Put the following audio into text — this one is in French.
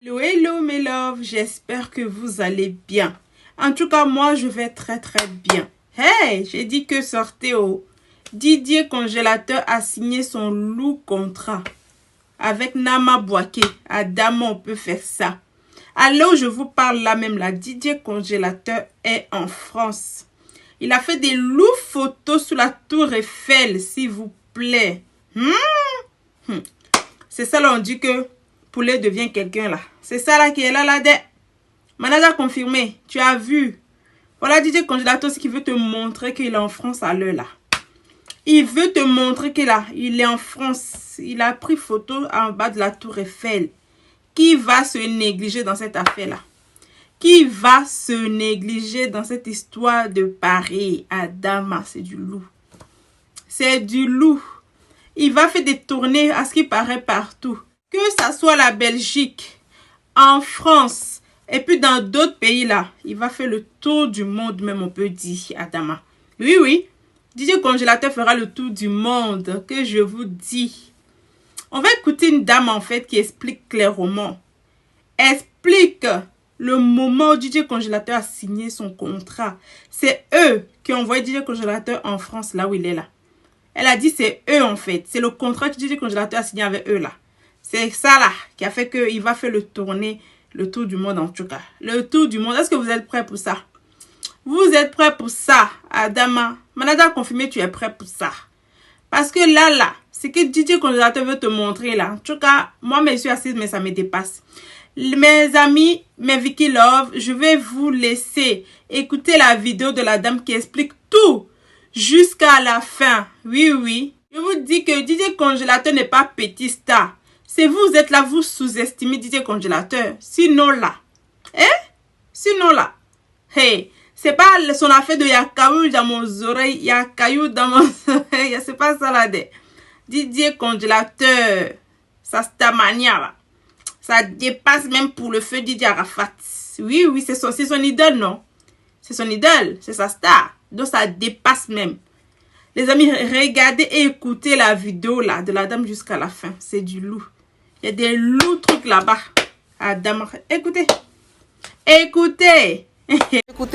Hello, hello mes loves, j'espère que vous allez bien. En tout cas, moi je vais très bien. Hey, j'ai dit que sortez oh. Didier Congélateur a signé son lourd contrat avec Nama Bouaké. Adama, on peut faire ça. Alors je vous parle là même là, Didier Congélateur est en France. Il a fait des lourdes photos sous la tour Eiffel, s'il vous plaît. C'est ça là, on dit que poulet devient quelqu'un là. C'est ça là qui est là de. Manager confirmé, tu as vu. Voilà Didier Congélateur, ce qui veut te montrer qu'il est en France à l'heure là. Il veut te montrer qu'il est en France. Il a pris photo en bas de la tour Eiffel. Qui va se négliger dans cette affaire là? Qui va se négliger dans cette histoire de Paris? Adama, c'est du loup. C'est du loup. Il va faire des tournées à ce qui paraît partout. Que ça soit la Belgique, en France, et puis dans d'autres pays là. Il va faire le tour du monde même, on peut dire, Adama. Oui, oui. Didier Congélateur fera le tour du monde, que je vous dis. On va écouter une dame en fait qui explique clairement. Explique le moment où Didier Congélateur a signé son contrat. C'est eux qui ont envoyé Didier Congélateur en France, là où il est là. Elle a dit c'est eux en fait. C'est le contrat que Didier Congélateur a signé avec eux là. C'est ça là qui a fait qu'il va faire le tour du monde en tout cas. Le tour du monde. Est-ce que vous êtes prêts pour ça? Vous êtes prêts pour ça, Adama? Manager confirmé, tu es prêt pour ça. Parce que là, c'est que Didier Congélateur veut te montrer là. En tout cas, moi, je suis assise, mais ça me dépasse. Mes amis, mes Vicky Love, je vais vous laisser écouter la vidéo de la dame qui explique tout jusqu'à la fin. Oui, oui. Je vous dis que Didier Congélateur n'est pas petit star. C'est vous êtes là, vous sous-estimez Didier Congélateur. Sinon là. Sinon là. Hey, c'est pas son affaire de Yakaou dans mon oreille. Yakaou dans mon oreille. C'est pas ça là. Didier Congélateur. Ça stamania là. Ça dépasse même pour le feu Didier Arafat. Oui, oui, c'est son idole, non? C'est son idole, c'est sa star. Donc ça dépasse même. Les amis, regardez et écoutez la vidéo là de la dame jusqu'à la fin. C'est du loup. Il y a des loups trucs là-bas. Adam, écoutez. Écoutez. Écoutez.